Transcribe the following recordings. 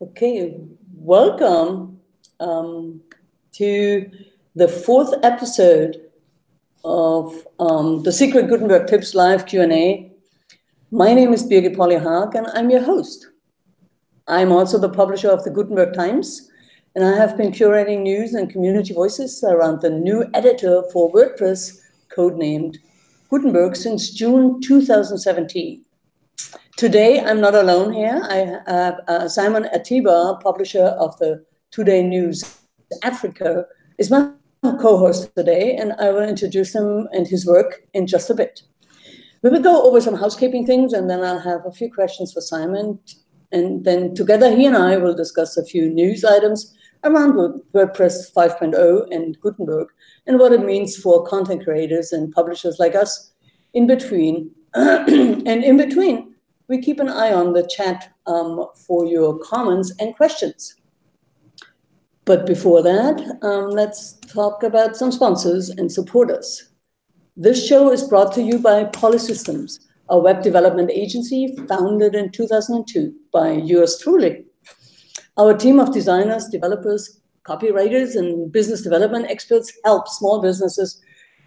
Okay, welcome to the fourth episode of the Secret Gutenberg Tips Live Q&A. My name is Birgit Pauli-Haack and I'm your host. I'm also the publisher of the Gutenberg Times, and I have been curating news and community voices around the new editor for WordPress, codenamed Gutenberg, since June 2017. Today, I'm not alone here. I have Simon Ateba, publisher of the TodayNewsAfrica, is my co-host today, and I will introduce him and his work in just a bit. We will go over some housekeeping things, and then I'll have a few questions for Simon. And then together, he and I will discuss a few news items around WordPress 5.0 and Gutenberg, and what it means for content creators and publishers like us in between. And in between, we keep an eye on the chat for your comments and questions. But before that, let's talk about some sponsors and supporters. This show is brought to you by Polysystems, a web development agency founded in 2002 by yours truly. Our team of designers, developers, copywriters, and business development experts help small businesses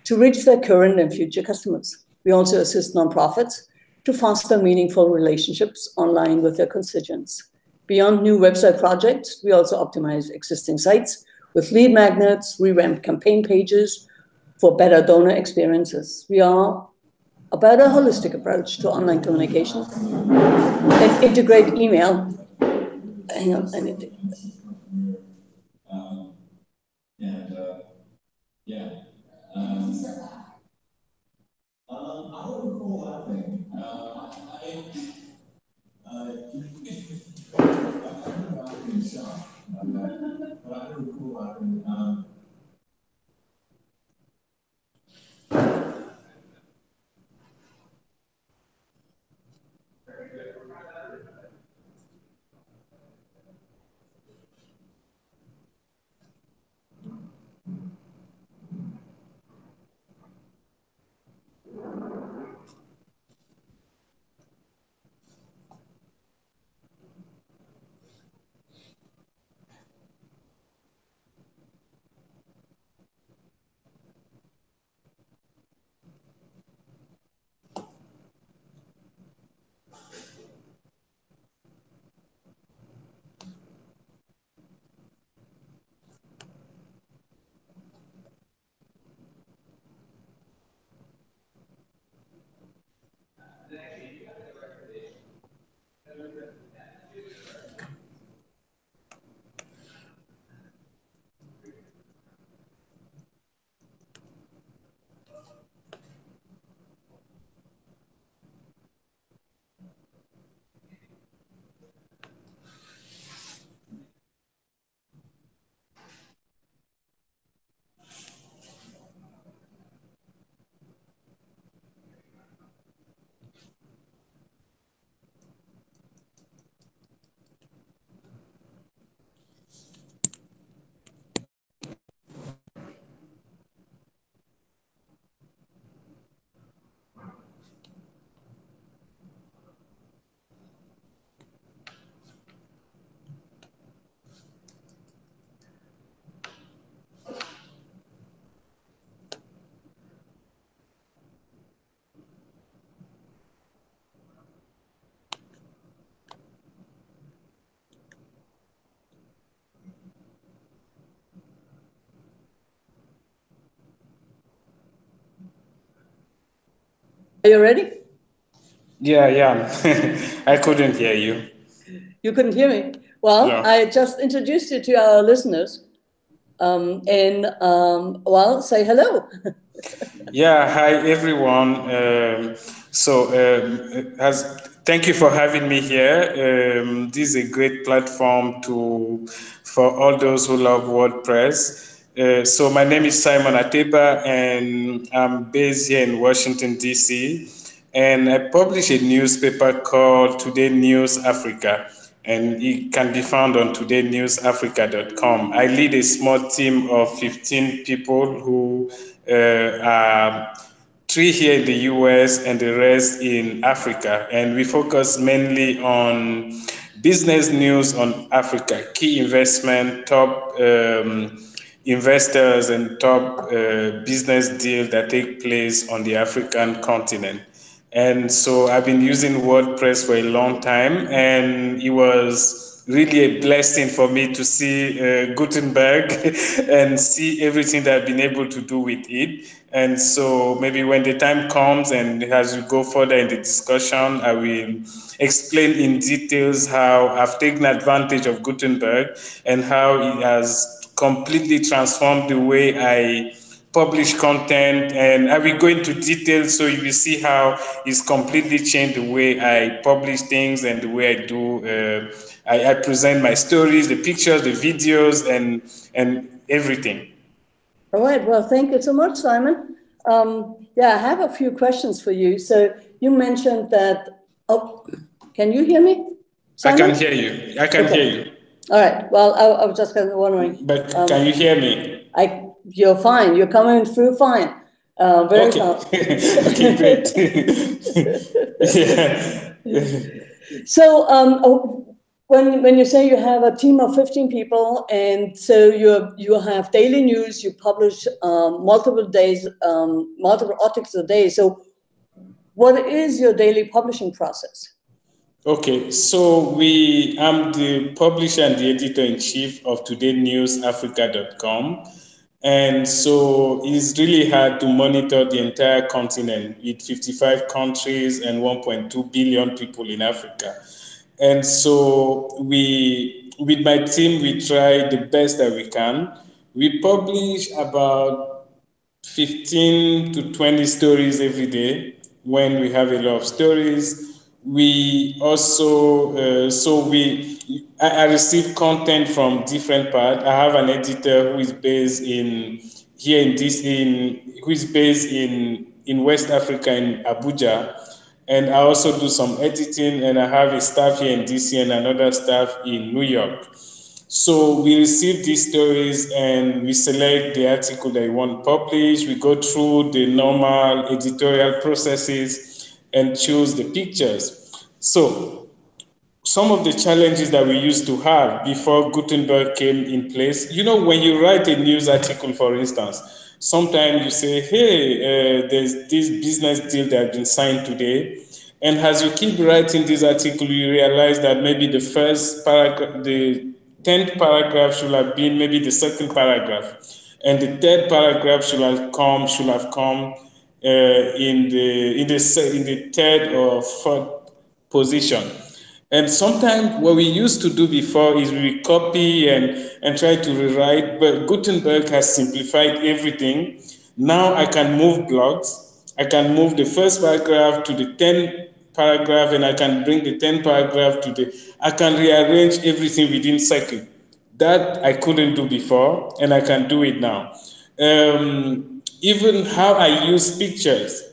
to reach their current and future customers. We also assist nonprofits to foster meaningful relationships online with their constituents. Beyond new website projects, we also optimize existing sites with lead magnets, revamped campaign pages for better donor experiences. We are about a holistic approach to online communication and integrate email. Hang on, I need to. I don't recall laughing. Are you ready? Yeah. I couldn't hear you. You couldn't hear me? Well, yeah. I just introduced you to our listeners. Well, say hello. Yeah, hi everyone. Thank you for having me here. This is a great platform for all those who love WordPress. So my name is Simon Ateba, and I'm based here in Washington, D.C. And I publish a newspaper called TodayNewsAfrica, and it can be found on TodayNewsAfrica.com. I lead a small team of 15 people who are 3 here in the US and the rest in Africa. And we focus mainly on business news on Africa, key investment, top investors and top business deals that take place on the African continent. And so I've been using WordPress for a long time, and it was really a blessing for me to see Gutenberg and see everything that I've been able to do with it. And so maybe when the time comes and as we go further in the discussion, I will explain in details how I've taken advantage of Gutenberg and how it has completely transformed the way I publish content, and I will go into details so you will see how it's completely changed the way I publish things and the way I do. I present my stories, the pictures, the videos, and everything. All right. Well, thank you so much, Simon. Yeah, I have a few questions for you. So you mentioned that. Oh, can you hear me, Simon? I can hear you. I can hear you. All right. Well, I was just kind of wondering. But can you hear me? You're fine. You're coming through fine. Very fine. Okay, great. Yeah. So when you say you have a team of 15 people, and so you have daily news, you publish multiple articles a day. So what is your daily publishing process? Okay, so I'm the publisher and the editor-in-chief of TodayNewsAfrica.com. And so it's really hard to monitor the entire continent with 55 countries and 1.2 billion people in Africa. And so with my team, we try the best that we can. We publish about 15 to 20 stories every day when we have a lot of stories. We also, I receive content from different parts. I have an editor who is based in West Africa, in Abuja. And I also do some editing, and I have a staff here in DC and another staff in New York. So we receive these stories and we select the article that we want to publish. We go through the normal editorial processes and choose the pictures. So some of the challenges that we used to have before Gutenberg came in place, when you write a news article, for instance, sometimes you say, hey, there's this business deal that has been signed today. And as you keep writing this article, you realize that maybe the first paragraph, the 10th paragraph should have been maybe the second paragraph. And the third paragraph should have come in the third or fourth position. And sometimes what we used to do before is we copy and try to rewrite, but Gutenberg has simplified everything. Now I can move blocks. I can move the first paragraph to the 10th paragraph, and I can bring the 10th paragraph I can rearrange everything within seconds. That I couldn't do before, and I can do it now. Even how I use pictures.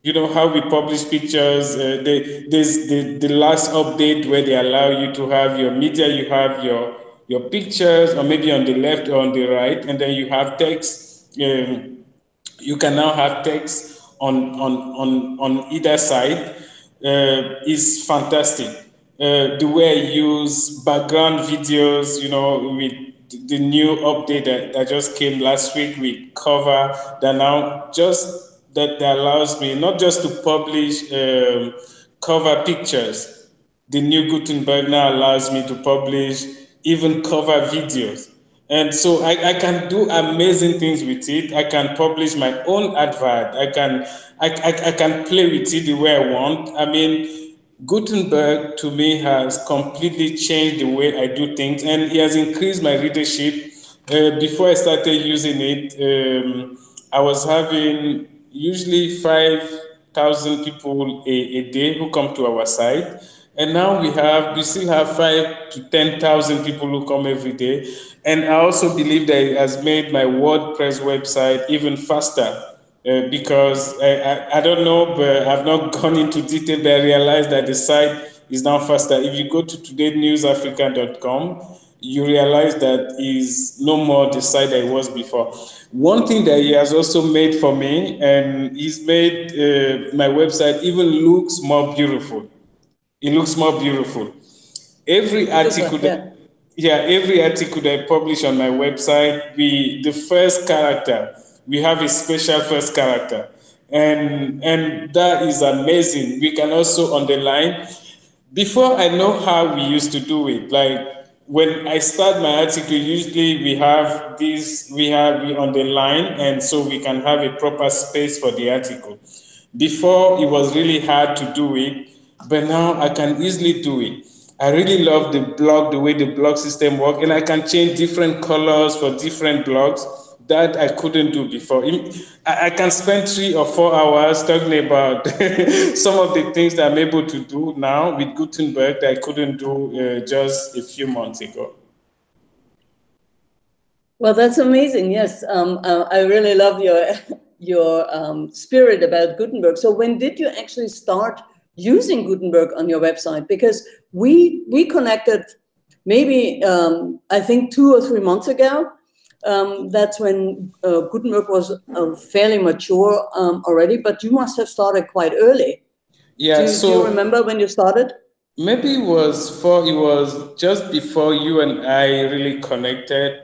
How we publish pictures. There's the last update where they allow you to have your media, you have your pictures, or maybe on the left or on the right, and then you have text. You can now have text on either side. Is fantastic. The way I use background videos, with the new update that just came last week with Cover, that now that allows me not just to publish cover pictures. The new Gutenberg now allows me to publish even cover videos. And so I can do amazing things with it. I can publish my own advert. I can play with it the way I want. I mean, Gutenberg to me has completely changed the way I do things, and it has increased my readership. Before I started using it, I was having usually 5,000 people a day who come to our site. And now we still have 5 to 10,000 people who come every day. And I also believe that it has made my WordPress website even faster. Because I don't know, but I've not gone into detail, but I realized that the site is now faster. If you go to TodayNewsAfrica.com, you realize that is no more the site that it was before. One thing that he has also made for me, and he's made my website even looks more beautiful. It looks more beautiful. every article, every article that I publish on my website, the first character, we have a special first character, and that is amazing. We can also underline. Before, I know how we used to do it. Like when I start my article, usually we underline, and so we can have a proper space for the article. Before, it was really hard to do it, but now I can easily do it. I really love the blog, the way the blog system works, and I can change different colors for different blogs that I couldn't do before. I can spend 3 or 4 hours talking about some of the things that I'm able to do now with Gutenberg that I couldn't do just a few months ago. Well, that's amazing. Yes, I really love your spirit about Gutenberg. So when did you actually start using Gutenberg on your website? Because we connected maybe, I think 2 or 3 months ago. That's when Gutenberg was fairly mature already, but you must have started quite early. Yeah. Do you remember when you started? Maybe it was just before you and I really connected,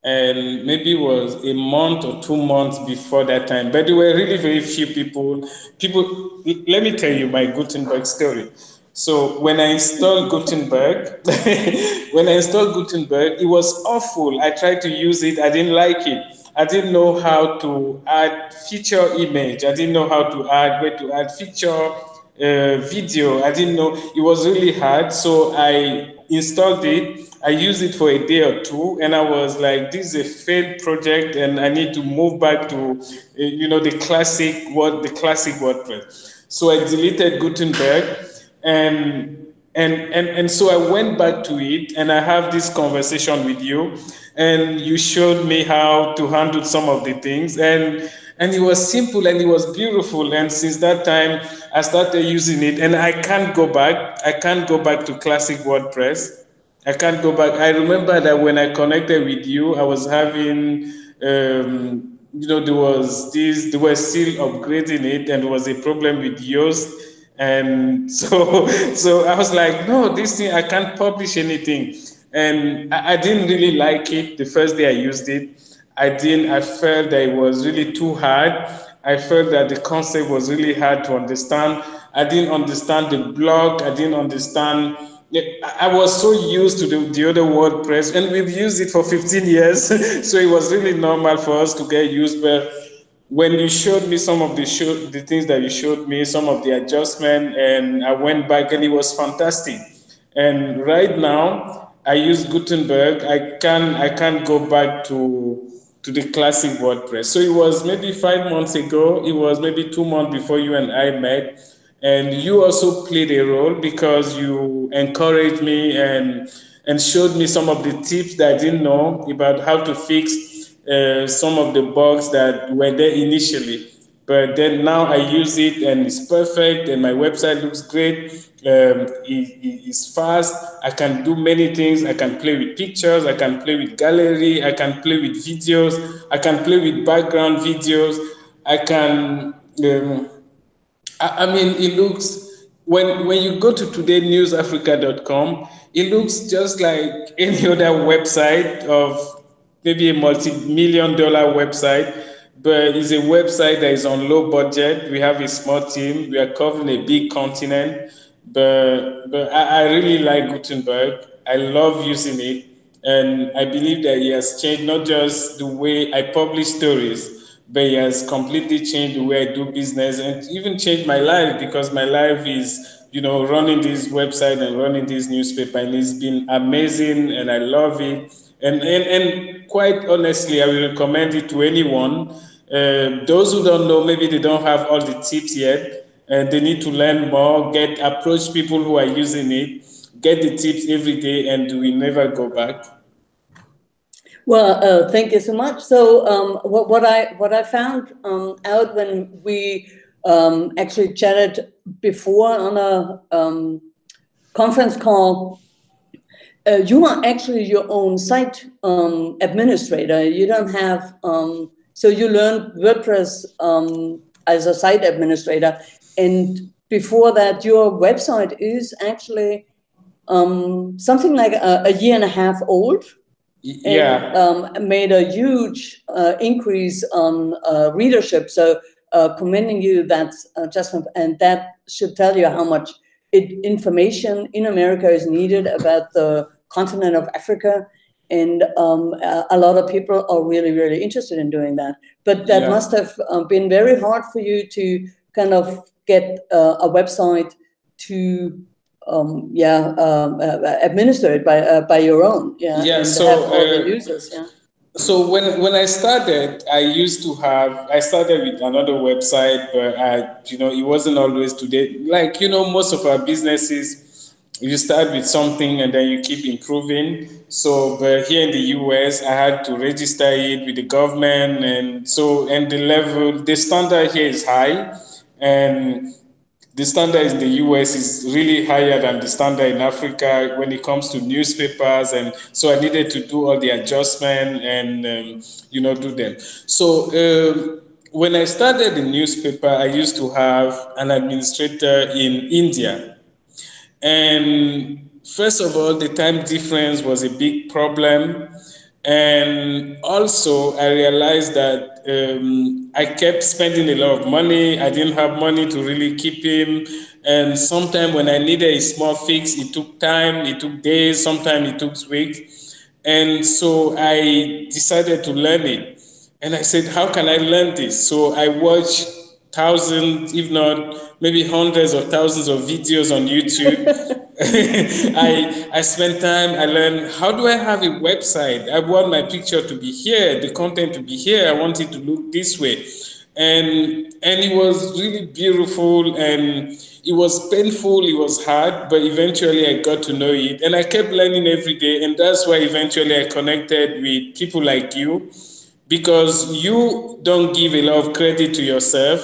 and maybe it was a month or 2 months before that time. But there were really very few people. Let me tell you my Gutenberg story. So when I installed Gutenberg, it was awful. I tried to use it. I didn't like it. I didn't know how to add feature image. I didn't know how to add where to add feature video. I didn't know. It was really hard. So I installed it. I used it for a day or two, and I was like, "This is a failed project, and I need to move back to, the classic WordPress." So I deleted Gutenberg, and so I went back to it, and I have this conversation with you, and you showed me how to handle some of the things, and it was simple and it was beautiful. And since that time, I started using it, and I can't go back. I can't go back to classic WordPress. I can't go back. I remember that when I connected with you, I was having, they were still upgrading it, and there was a problem with Yoast. And so I was like, no, this thing, I can't publish anything. And I didn't really like it the first day I used it. I felt that it was really too hard. I felt that the concept was really hard to understand. I didn't understand the blog. I didn't understand. I was so used to the other WordPress, and we've used it for 15 years. So it was really normal for us to get used. But when you showed me some of the things that you showed me, some of the adjustment, and I went back, and it was fantastic. And right now, I use Gutenberg. I can't go back to the classic WordPress. So it was maybe 5 months ago. It was maybe 2 months before you and I met. And you also played a role because you encouraged me and showed me some of the tips that I didn't know about how to fix some of the bugs that were there initially. But then now I use it, and it's perfect, and my website looks great. It's fast. I can do many things. I can play with pictures. I can play with gallery. I can play with videos. I can play with background videos. I can. I mean, it looks, when you go to TodayNewsAfrica.com, it looks just like any other website of maybe a multi-million-dollar website, but it's a website that is on low budget. We have a small team. We are covering a big continent, but I really like Gutenberg. I love using it, and I believe that it has changed not just the way I publish stories, but it has completely changed the way I do business, and even changed my life, because my life is, running this website and running this newspaper, and it's been amazing, and I love it. And quite honestly, I will recommend it to anyone. Those who don't know, maybe they don't have all the tips yet, and they need to learn more, approach people who are using it, get the tips every day, and we never go back. Well, thank you so much. So what I found out when we actually chatted before on a conference call, you are actually your own site administrator. You don't have, so you learned WordPress as a site administrator. And before that, your website is actually something like a year and a half old. Yeah. And made a huge increase on readership. So commending you that adjustment, and that should tell you how much information in America is needed about the continent of Africa. And a lot of people are really, really interested in doing that. But that must have been very hard for you to kind of get a website to administer it by your own, and so, have all the users. So when I started, I started with another website, but it wasn't always today. Like, most of our businesses, you start with something and then you keep improving. So, but here in the US, I had to register it with the government, and the standard here is high, and the standard in the US is really higher than the standard in Africa when it comes to newspapers, and so I needed to do all the adjustment and do them. So when I started the newspaper, I used to have an administrator in India, and first of all, the time difference was a big problem. And also, I realized that I kept spending a lot of money. I didn't have money to really keep him. And sometimes when I needed a small fix, it took time, it took days, sometimes it took weeks. And so I decided to learn it. And I said, how can I learn this? So I watched thousands, if not maybe hundreds of thousands of videos on YouTube. I spent time, I learned, how do I have a website? I want my picture to be here, the content to be here, I want it to look this way. And it was really beautiful, and it was painful, it was hard, but eventually I got to know it. And I kept learning every day, and that's why eventually I connected with people like you, because you don't give a lot of credit to yourself,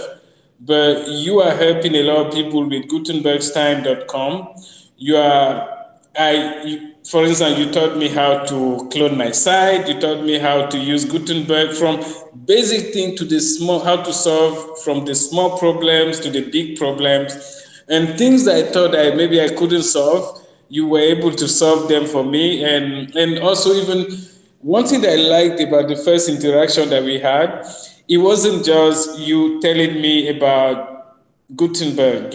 but you are helping a lot of people with gutenbergstime.com. For instance, you taught me how to clone my site. You taught me how to use Gutenberg, from basic thing to the small, how to solve from the small problems to the big problems, and things that I thought that maybe I couldn't solve. You were able to solve them for me, and also even one thing that I liked about the first interaction that we had, it wasn't just you telling me about Gutenberg,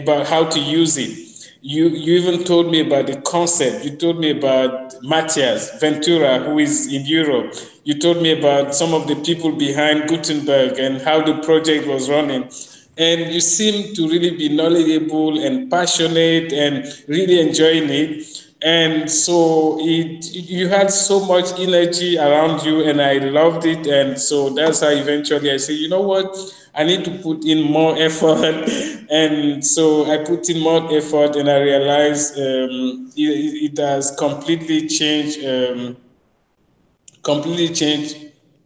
about how to use it. You even told me about the concept. You told me about Matthias Ventura, who is in Europe. You told me about some of the people behind Gutenberg and how the project was running. And you seem to really be knowledgeable and passionate and really enjoying it. And so you had so much energy around you, and I loved it. And so that's how eventually I said, you know what, I need to put in more effort. And so I put in more effort, and I realized it has completely changed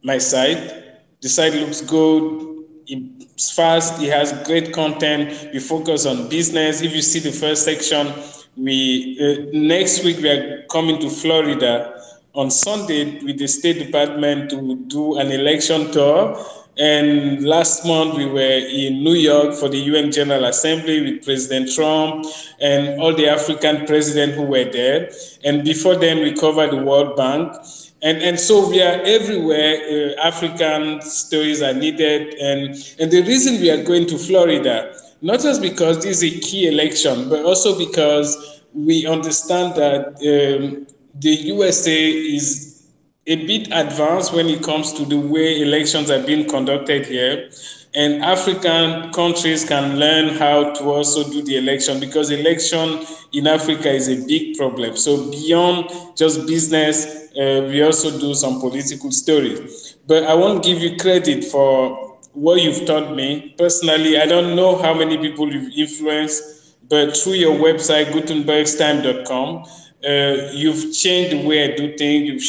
my site. The site looks good. It's fast. It has great content. We focus on business. If you see the first section, next week we are coming to Florida on Sunday with the State Department to do an election tour. And last month we were in New York for the UN General Assembly with President Trump and all the African presidents who were there. And before then we covered the World Bank. And so we are everywhere. African stories are needed. And the reason we are going to Florida, not just because this is a key election, but also because we understand that the USA is a bit advanced when it comes to the way elections are being conducted here. And African countries can learn how to also do the election, because election in Africa is a big problem. So beyond just business, we also do some political stories. But I won't give you credit for what you've taught me. Personally, I don't know how many people you've influenced, but through your website, gutenbergstime.com, you've changed the way I do things. You've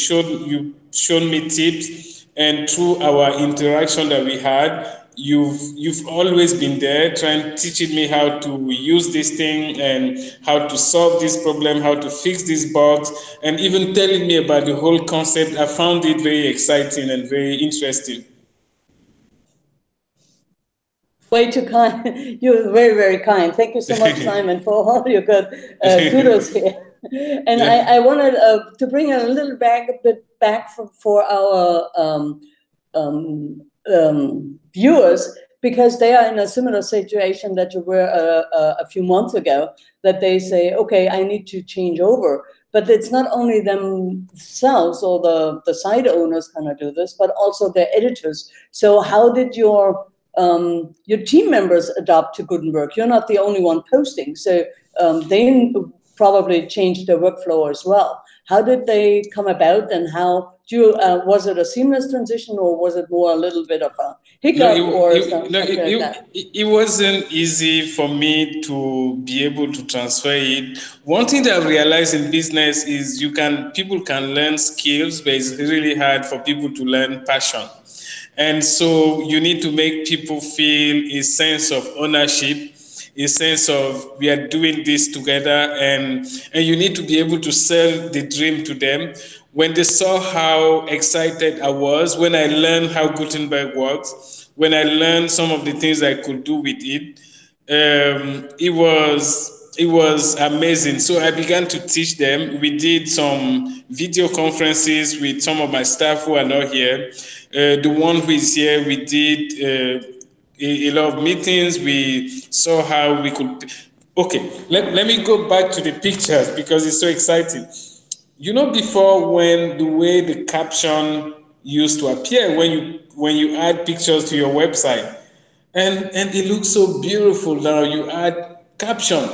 shown me tips, and through our interaction that we had, you've always been there, teaching me how to use this thing and how to solve this problem, how to fix these bugs, and even telling me about the whole concept. I found it very exciting and very interesting. Way too kind. You're very, very kind. Thank you so much, Simon, for all your good kudos here. And yeah. I wanted to bring a little bit back for our viewers, because they are in a similar situation that you were a few months ago, that they say, okay, I need to change over. But it's not only themselves or the site owners kind of do this, but also their editors. So how did your team members adopt to Gutenberg? You're not the only one posting, so they probably changed their workflow as well. How did they come about, and how was it a seamless transition, or was it more a little bit of a hiccup it wasn't easy for me to be able to transfer it. One thing that I realized in business is people can learn skills, but it's really hard for people to learn passion. And so you need to make people feel a sense of ownership, a sense of we are doing this together, and you need to be able to sell the dream to them. When they saw how excited I was, when I learned how Gutenberg works, when I learned some of the things I could do with it, it was amazing. So I began to teach them. We did some video conferences with some of my staff who are not here. The one who is here, we did a lot of meetings. We saw how we could. Okay, let me go back to the pictures because it's so exciting. You know, before, when the way the caption used to appear when you add pictures to your website, and it looks so beautiful now. You add caption.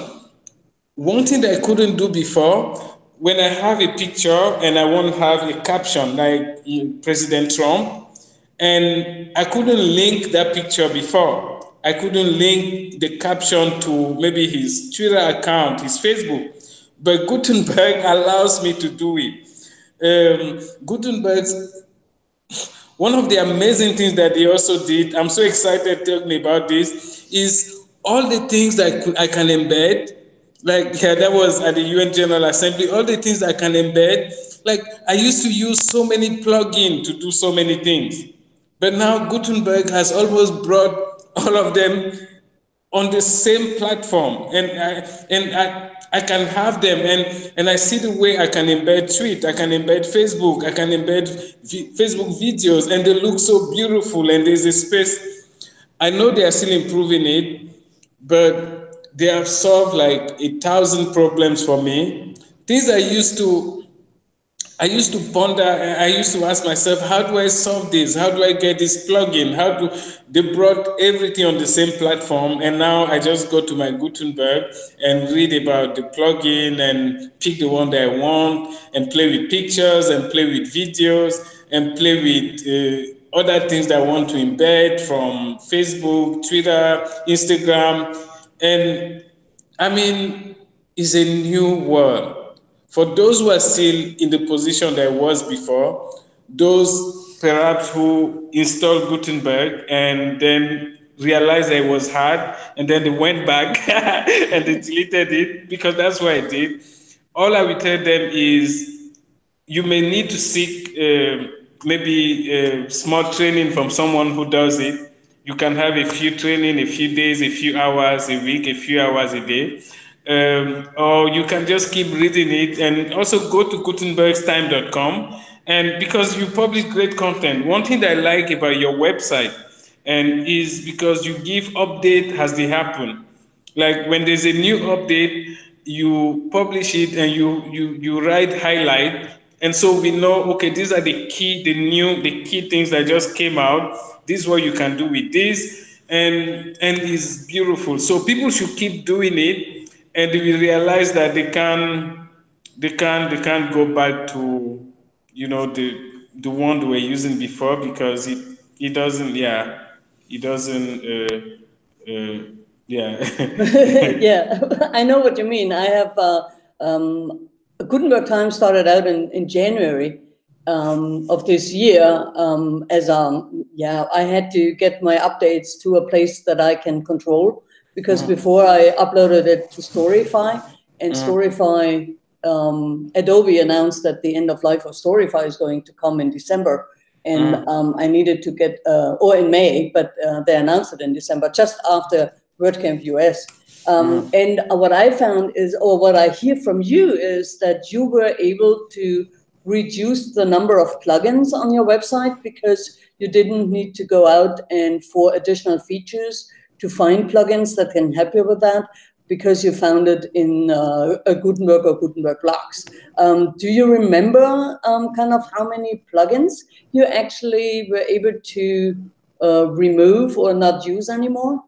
One thing that I couldn't do before, when I have a picture and I want to have a caption like President Trump, and I couldn't link that picture before. I couldn't link the caption to maybe his Twitter account, his Facebook. But Gutenberg allows me to do it. Gutenberg's, one of the amazing things that they also did, I'm so excited talking about this, is all the things that I can embed. Like, yeah, that was at the UN General Assembly, all the things that I can embed. Like, I used to use so many plugins to do so many things. But now Gutenberg has almost brought all of them on the same platform, and I can have them, and I see the way I can embed tweet, I can embed Facebook, I can embed Facebook videos, and they look so beautiful, and there's a space. I know they are still improving it, but they have solved like 1,000 problems for me. Things I used to ponder, I used to ask myself, how do I solve this? How do I get this plugin? They brought everything on the same platform, and now I just go to my Gutenberg and read about the plugin and pick the one that I want and play with pictures and play with videos and play with other things that I want to embed from Facebook, Twitter, Instagram. And I mean, it's a new world. For those who are still in the position that I was before, those perhaps who installed Gutenberg and then realized that it was hard, and then they went back and they deleted it, because that's what I did. All I will tell them is you may need to seek maybe small training from someone who does it. You can have a few training, a few days, a few hours a week, a few hours a day. Or you can just keep reading it, and also go to gutenbergstime.com, and because you publish great content. One thing that I like about your website and is because you give update as they happen. Like when there's a new update, you publish it and you write highlight, and so we know, okay, these are the key things that just came out. This is what you can do with this, and it's beautiful. So people should keep doing it, and they will realize that they can't go back to, you know, the one they were using before, because it doesn't yeah. Yeah, I know what you mean. I have Gutenberg Time started out in January of this year. I had to get my updates to a place that I can control, because before I uploaded it to Storyfy, and Storyfy, Adobe announced that the end of life of Storyfy is going to come in December. And I needed to get, or in May, but they announced it in December, just after WordCamp US. And what I found is, or what I hear from you is that you were able to reduce the number of plugins on your website because you didn't need to go out and for additional features to find plugins that can help you with that, because you found it in a Gutenberg or Gutenberg blocks. Do you remember kind of how many plugins you actually were able to remove or not use anymore?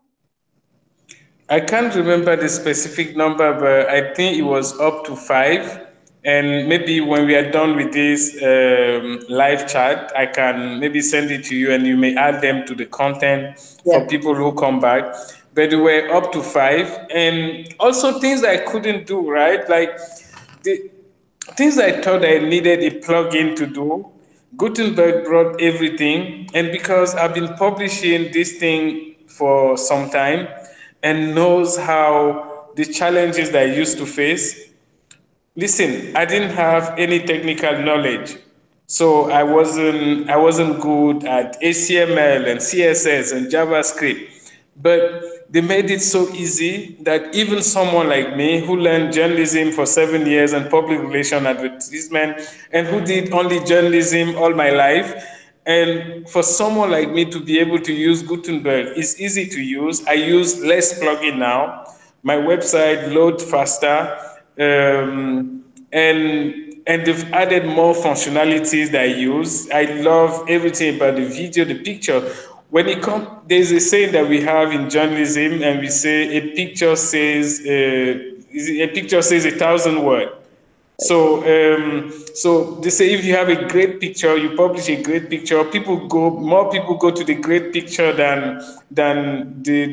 I can't remember the specific number, but I think it was up to 5. And maybe when we are done with this live chat, I can maybe send it to you and you may add them to the content for people who come back. But we were up to 5. And also things that I couldn't do, right? Like the things I thought I needed a plugin to do, Gutenberg brought everything. And because I've been publishing this thing for some time, and knows how the challenges that I used to face. Listen, I didn't have any technical knowledge, so I wasn't good at HTML and CSS and JavaScript. But they made it so easy that even someone like me, who learned journalism for 7 years and public relation advertisement, and who did only journalism all my life, and for someone like me to be able to use Gutenberg, it's easy to use. I use less plugin now. My website loads faster, and they've added more functionalities that I use. I love everything about the video, the picture. When it comes, there's a saying that we have in journalism, and we say a picture says 1,000 words. So, so they say if you have a great picture, you publish a great picture, more people go to the great picture than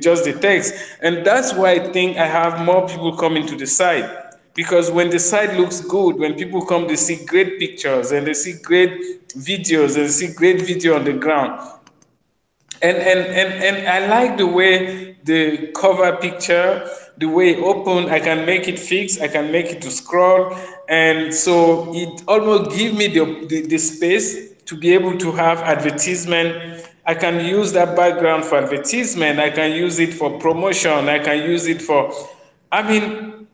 just the text, and that's why I think I have more people coming to the site, because when the site looks good, when people come, they see great pictures and they see great videos and they see great video on the ground. And I like the way the cover picture, the way it open, I can make it fixed, I can make it to scroll. And so it almost gives me the space to be able to have advertisement. I can use that background for advertisement. I can use it for promotion. I can use it for, I mean,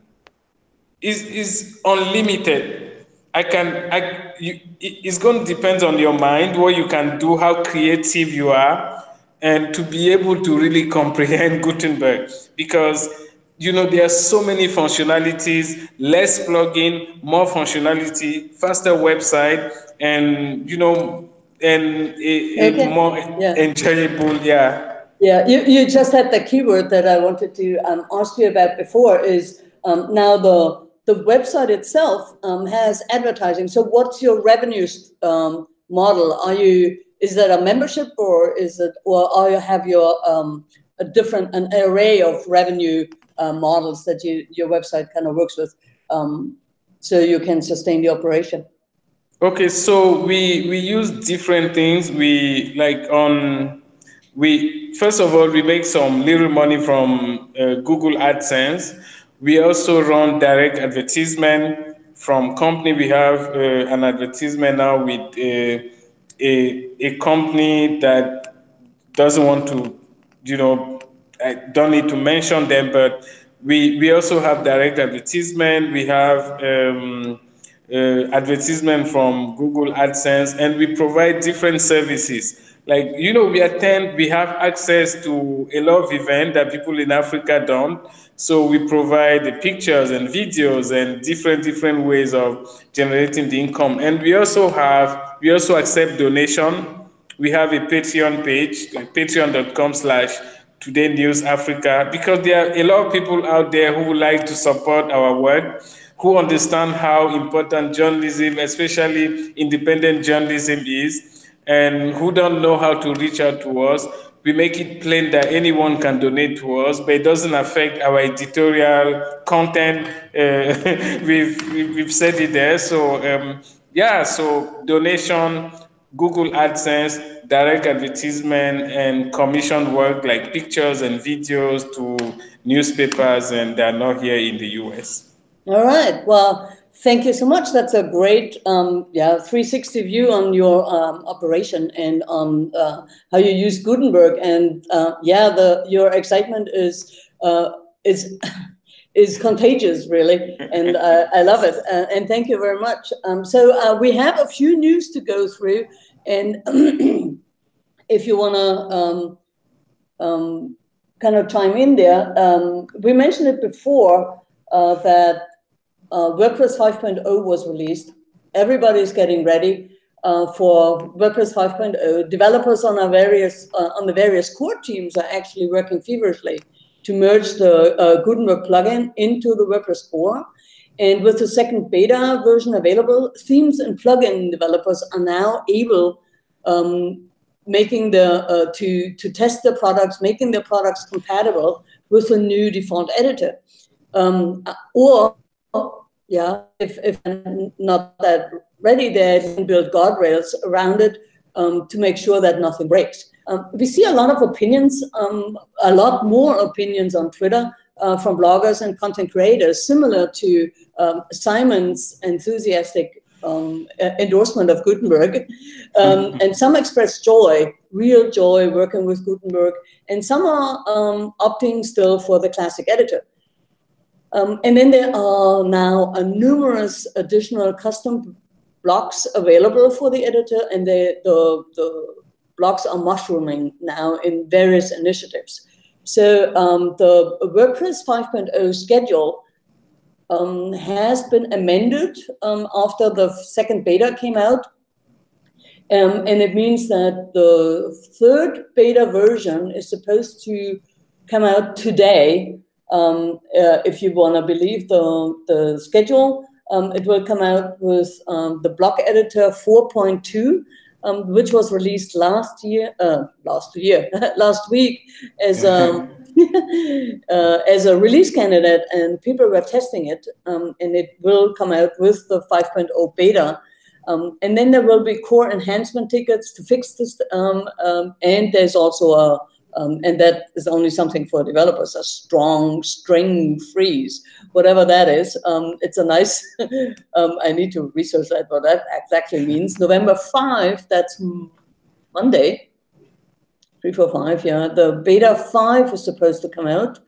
it's unlimited. It's going to depend on your mind, what you can do, how creative you are, and to be able to really comprehend Gutenberg, because there are so many functionalities, less plugin, more functionality, faster website, and more enjoyable. Yeah, you just had the keyword that I wanted to ask you about before is now the website itself has advertising. So what's your revenue model? Is that a membership, or have your an array of revenue models that your website kind of works with, so you can sustain the operation? Okay, so we use different things. First of all, we make some little money from Google AdSense. We also run direct advertisement from company. We have an advertisement now with a company that doesn't want to, I don't need to mention them, but we also have direct advertisement. We have advertisement from Google AdSense, and we provide different services. Like, we have access to a lot of events that people in Africa don't. So we provide the pictures and videos and different ways of generating the income. And we also accept donation. We have a Patreon page, patreon.com/TodayNewsAfrica, because there are a lot of people out there who would like to support our work, who understand how important journalism, especially independent journalism, is, and who don't know how to reach out to us. We make it plain that anyone can donate to us, but it doesn't affect our editorial content. We've said it there. So so donation, Google AdSense, direct advertisement, and commission work like pictures and videos to newspapers, and they're not here in the US. All right. Well, Thank you so much. That's a great 360 view on your operation and on how you use Gutenberg. And your excitement is contagious, really, and I love it. And thank you very much. So we have a few news to go through, and if you want to kind of chime in there, we mentioned it before that WordPress 5.0 was released. Everybody's getting ready for WordPress 5.0. Developers on the various core teams are actually working feverishly to merge the Gutenberg plugin into the WordPress core. And with the second beta version available, themes and plugin developers are now able to test their products, making their products compatible with the new default editor. If not that ready, they can build guardrails around it to make sure that nothing breaks. We see a lot of opinions, a lot more opinions on Twitter from bloggers and content creators, similar to Simon's enthusiastic endorsement of Gutenberg. And some express joy, real joy, working with Gutenberg, and some are opting still for the classic editor. And then there are now numerous additional custom blocks available for the editor, and the blocks are mushrooming now in various initiatives. So the WordPress 5.0 schedule has been amended after the second beta came out. And it means that the third beta version is supposed to come out today. If you want to believe the schedule, it will come out with the block editor 4.2, which was released last week as as a release candidate, and people were testing it, and it will come out with the 5.0 beta. And then there will be core enhancement tickets to fix this, and there's also and that is only something for developers, a strong string freeze, whatever that is. It's a nice, I need to research that, what that exactly means. November 5, that's Monday, 345, yeah. The beta 5 is supposed to come out.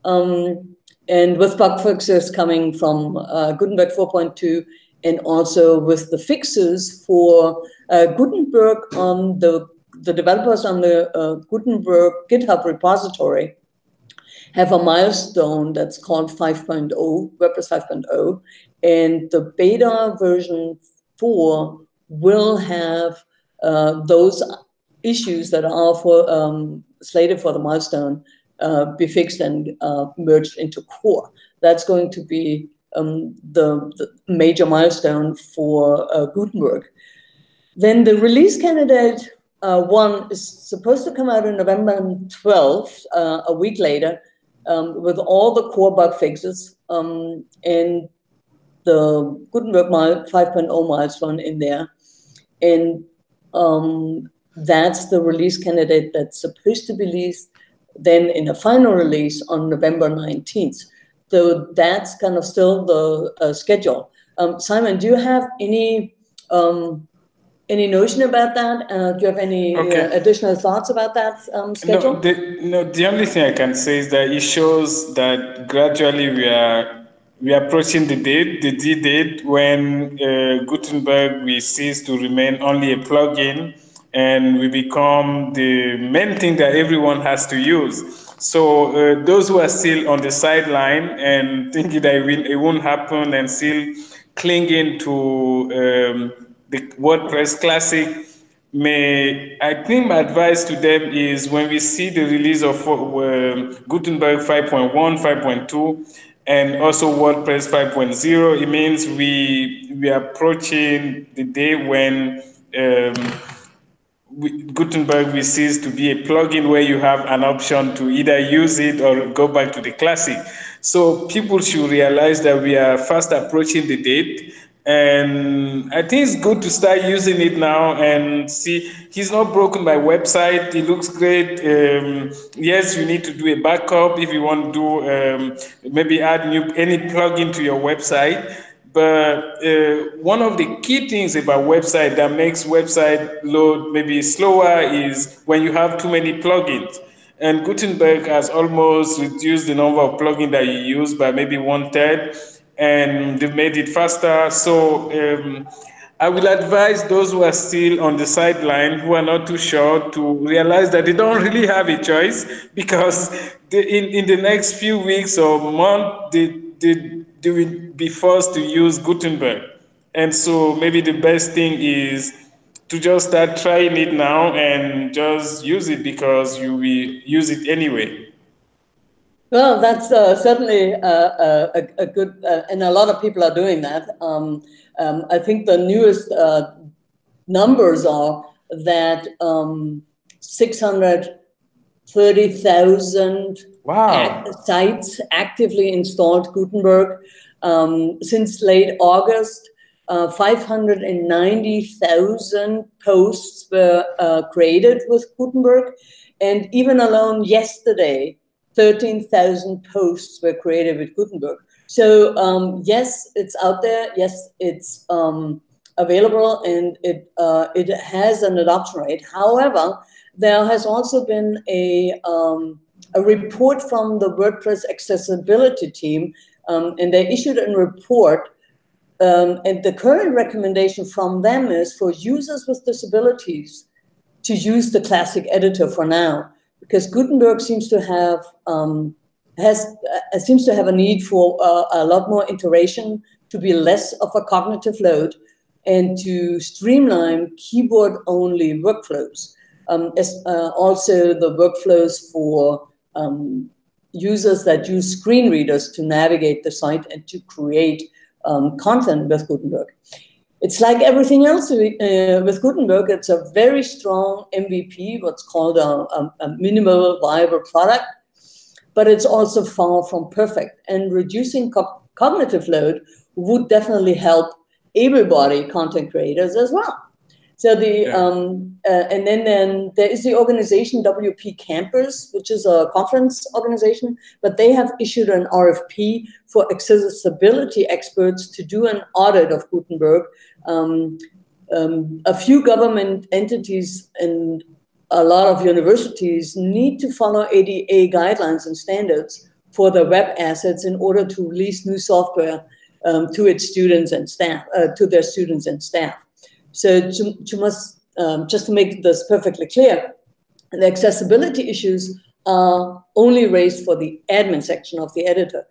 And with bug fixes coming from Gutenberg 4.2, and also with the fixes for Gutenberg on the developers on the Gutenberg GitHub repository have a milestone that's called 5.0, WordPress 5.0, and the beta version 4 will have those issues that are for slated for the milestone be fixed and merged into core. That's going to be the major milestone for Gutenberg. Then the release candidate 1 is supposed to come out on November 12th, a week later, with all the core bug fixes and the Gutenberg 5.0 milestone in there. And that's the release candidate that's supposed to be released then in a final release on November 19th. So that's kind of still the schedule. Simon, do you have any notion about that? Do you have any additional thoughts about that schedule? The only thing I can say is that it shows that gradually we are approaching the D date when Gutenberg will cease to remain only a plugin and we become the main thing that everyone has to use. So those who are still on the sideline and thinking that it won't happen and still clinging to the WordPress Classic, I think my advice to them is when we see the release of Gutenberg 5.1, 5.2, and also WordPress 5.0, it means we are approaching the day when Gutenberg will cease to be a plugin where you have an option to either use it or go back to the classic. So people should realize that we are fast approaching the date. And I think it's good to start using it now and see. He's not broken my website. It looks great. Yes, you need to do a backup if you want to do maybe add any plugin to your website. But one of the key things about website that makes website load maybe slower is when you have too many plugins. And Gutenberg has almost reduced the number of plugins that you use by maybe 1/3, and they've made it faster. So I will advise those who are still on the sideline, who are not too sure, to realize that they don't really have a choice, because in the next few weeks or month, they will be forced to use Gutenberg. And so maybe the best thing is to just start trying it now and just use it, because you will use it anyway. Well, that's certainly a good, and a lot of people are doing that. I think the newest numbers are that 630,000 sites actively installed Gutenberg. Since late August, 590,000 posts were created with Gutenberg. And even alone yesterday, 13,000 posts were created with Gutenberg. So yes, it's out there. Yes, it's available, and it has an adoption rate. However, there has also been a report from the WordPress accessibility team, and they issued a report. And the current recommendation from them is for users with disabilities to use the classic editor for now, because Gutenberg seems to have a need for a lot more iteration, to be less of a cognitive load, and to streamline keyboard-only workflows. Also the workflows for users that use screen readers to navigate the site and to create content with Gutenberg. It's like everything else with Gutenberg. It's a very strong MVP, what's called a minimal viable product, but it's also far from perfect. And reducing cognitive load would definitely help able-bodied content creators as well. So and then there is the organization WP Campers, which is a conference organization, but they have issued an RFP for accessibility experts to do an audit of Gutenberg. A few government entities and a lot of universities need to follow ADA guidelines and standards for the web assets in order to release new software to its students and staff, to their students and staff. So just to make this perfectly clear, the accessibility issues are only raised for the admin section of the editor.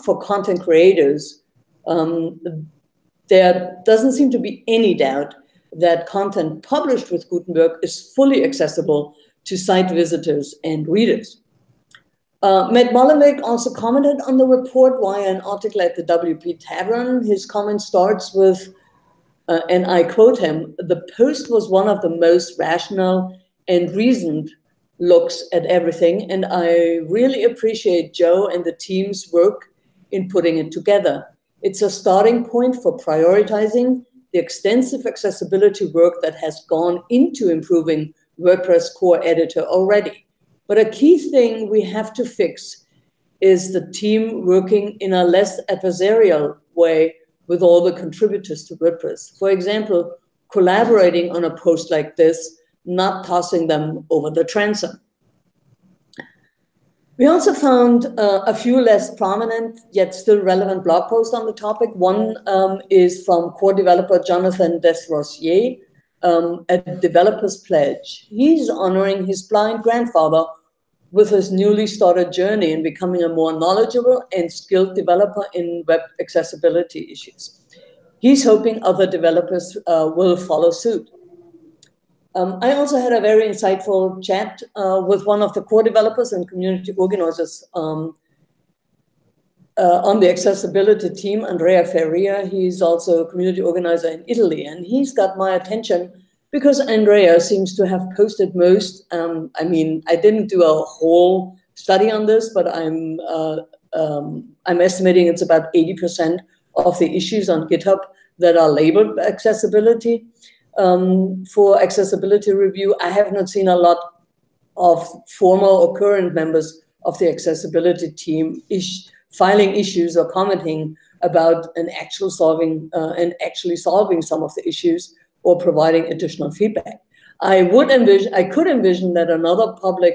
For content creators, there doesn't seem to be any doubt that content published with Gutenberg is fully accessible to site visitors and readers. Matt Molenbeek also commented on the report via an article at the WP Tavern. His comment starts with, and I quote him, "The post was one of the most rational and reasoned looks at everything, and I really appreciate Joe and the team's work in putting it together. It's a starting point for prioritizing the extensive accessibility work that has gone into improving WordPress core editor already. But a key thing we have to fix is the team working in a less adversarial way with all the contributors to WordPress. For example, collaborating on a post like this, not tossing them over the transom." We also found a few less prominent yet still relevant blog posts on the topic. One is from core developer Jonathan Desrosiers at Developers Pledge. He's honoring his blind grandfather with his newly started journey in becoming a more knowledgeable and skilled developer in web accessibility issues. He's hoping other developers will follow suit. I also had a very insightful chat with one of the core developers and community organizers on the accessibility team, Andrea Ferria. He's also a community organizer in Italy, and he's got my attention because Andrea seems to have posted most. I mean, I didn't do a whole study on this, but I'm estimating it's about 80% of the issues on GitHub that are labeled accessibility. For accessibility review, I have not seen a lot of former or current members of the accessibility team filing issues or commenting about actually solving some of the issues or providing additional feedback. I could envision that another public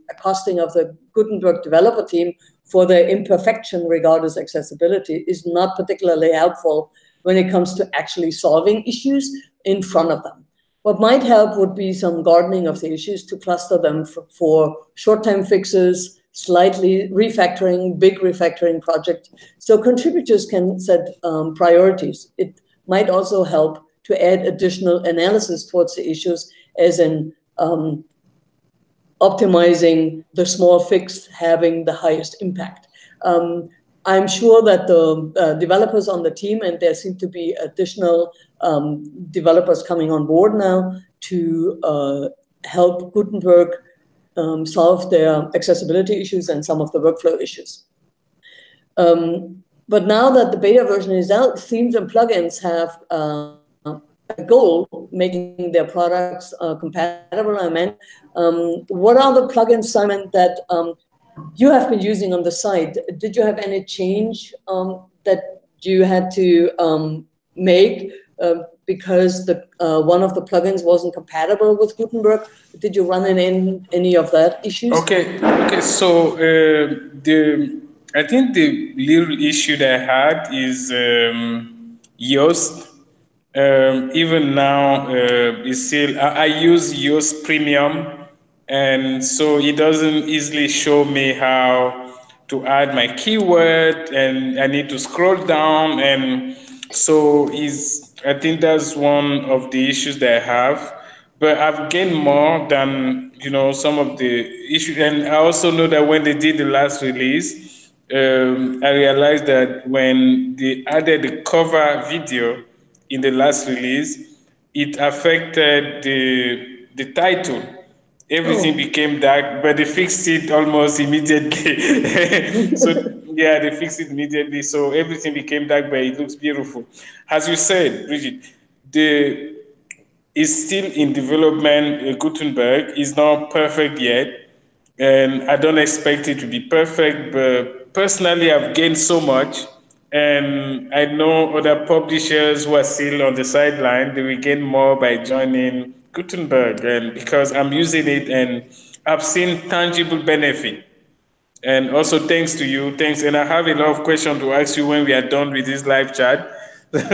accosting of the Gutenberg developer team for their imperfection regarding accessibility is not particularly helpful when it comes to actually solving issues in front of them. What might help would be some gardening of the issues to cluster them for short-term fixes, slightly refactoring, big refactoring project, so contributors can set priorities. It might also help to add additional analysis towards the issues, as in optimizing the small fix having the highest impact. I'm sure that the developers on the team, and there seem to be additional developers coming on board now to help Gutenberg solve their accessibility issues and some of the workflow issues. But now that the beta version is out, themes and plugins have a goal, making their products compatible. I meant, what are the plugins, Simon, that you have been using on the site? Did you have any change that you had to make because one of the plugins wasn't compatible with Gutenberg? Did you run into any of that issues? Okay. So I think the little issue that I had is Yoast. Even now, it's still I use Yoast Premium, and so it doesn't easily show me how to add my keyword, and I need to scroll down, and so I think that's one of the issues that I have. But I've gained more than some of the issues, and I also know that when they did the last release, I realized that when they added the cover video in the last release, it affected the title. Everything became dark, but they fixed it almost immediately. So yeah, they fixed it immediately. So everything became dark, but it looks beautiful. As you said, Birgit, it's still in development. Gutenberg is not perfect yet, and I don't expect it to be perfect. But personally, I've gained so much. And I know other publishers who are still on the sideline, they will gain more by joining Gutenberg. And because I'm using it and I've seen tangible benefit. And also thanks to you, thanks. And I have a lot of questions to ask you when we are done with this live chat.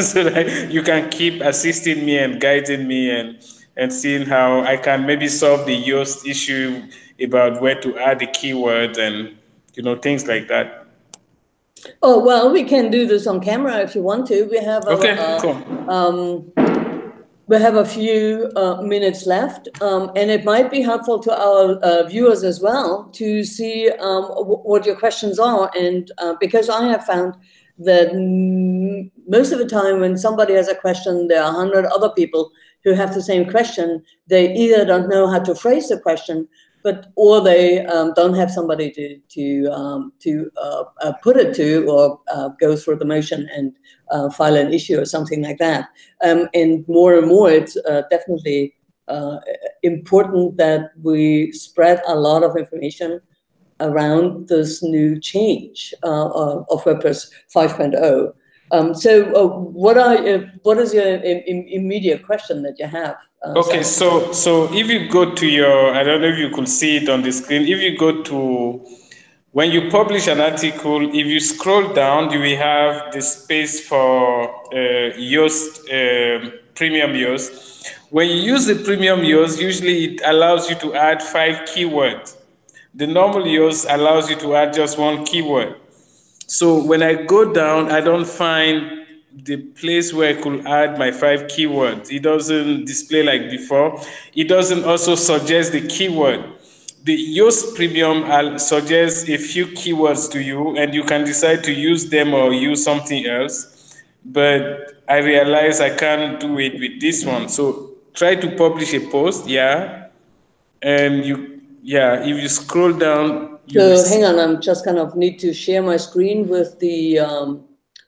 So that you can keep assisting me and guiding me and seeing how I can maybe solve the Yoast issue about where to add the keyword and things like that. Oh, well, we can do this on camera if you want to. We have cool. We have a few minutes left, and it might be helpful to our viewers as well to see what your questions are. And because I have found that most of the time when somebody has a question, there are 100 other people who have the same question. They either don't know how to phrase the question, or they don't have somebody to put it to, or go through the motion and file an issue or something like that. And more, it's definitely important that we spread a lot of information around this new change of WordPress 5.0. So what is your immediate question that you have? Okay, so if you go to your, I don't know if you could see it on the screen, if you go to, when you publish an article, if you scroll down, you will have the space for Yoast, Premium Yoast. When you use the Premium Yoast, usually it allows you to add 5 keywords. The normal Yoast allows you to add just 1 keyword. So when I go down, I don't find the place where I could add my 5 keywords. It doesn't display like before. It doesn't also suggest the keyword. The Yoast Premium suggests a few keywords to you, and you can decide to use them or use something else. But I realize I can't do it with this one. So try to publish a post, and if you scroll down. So hang on, I'm just kind of need to share my screen with the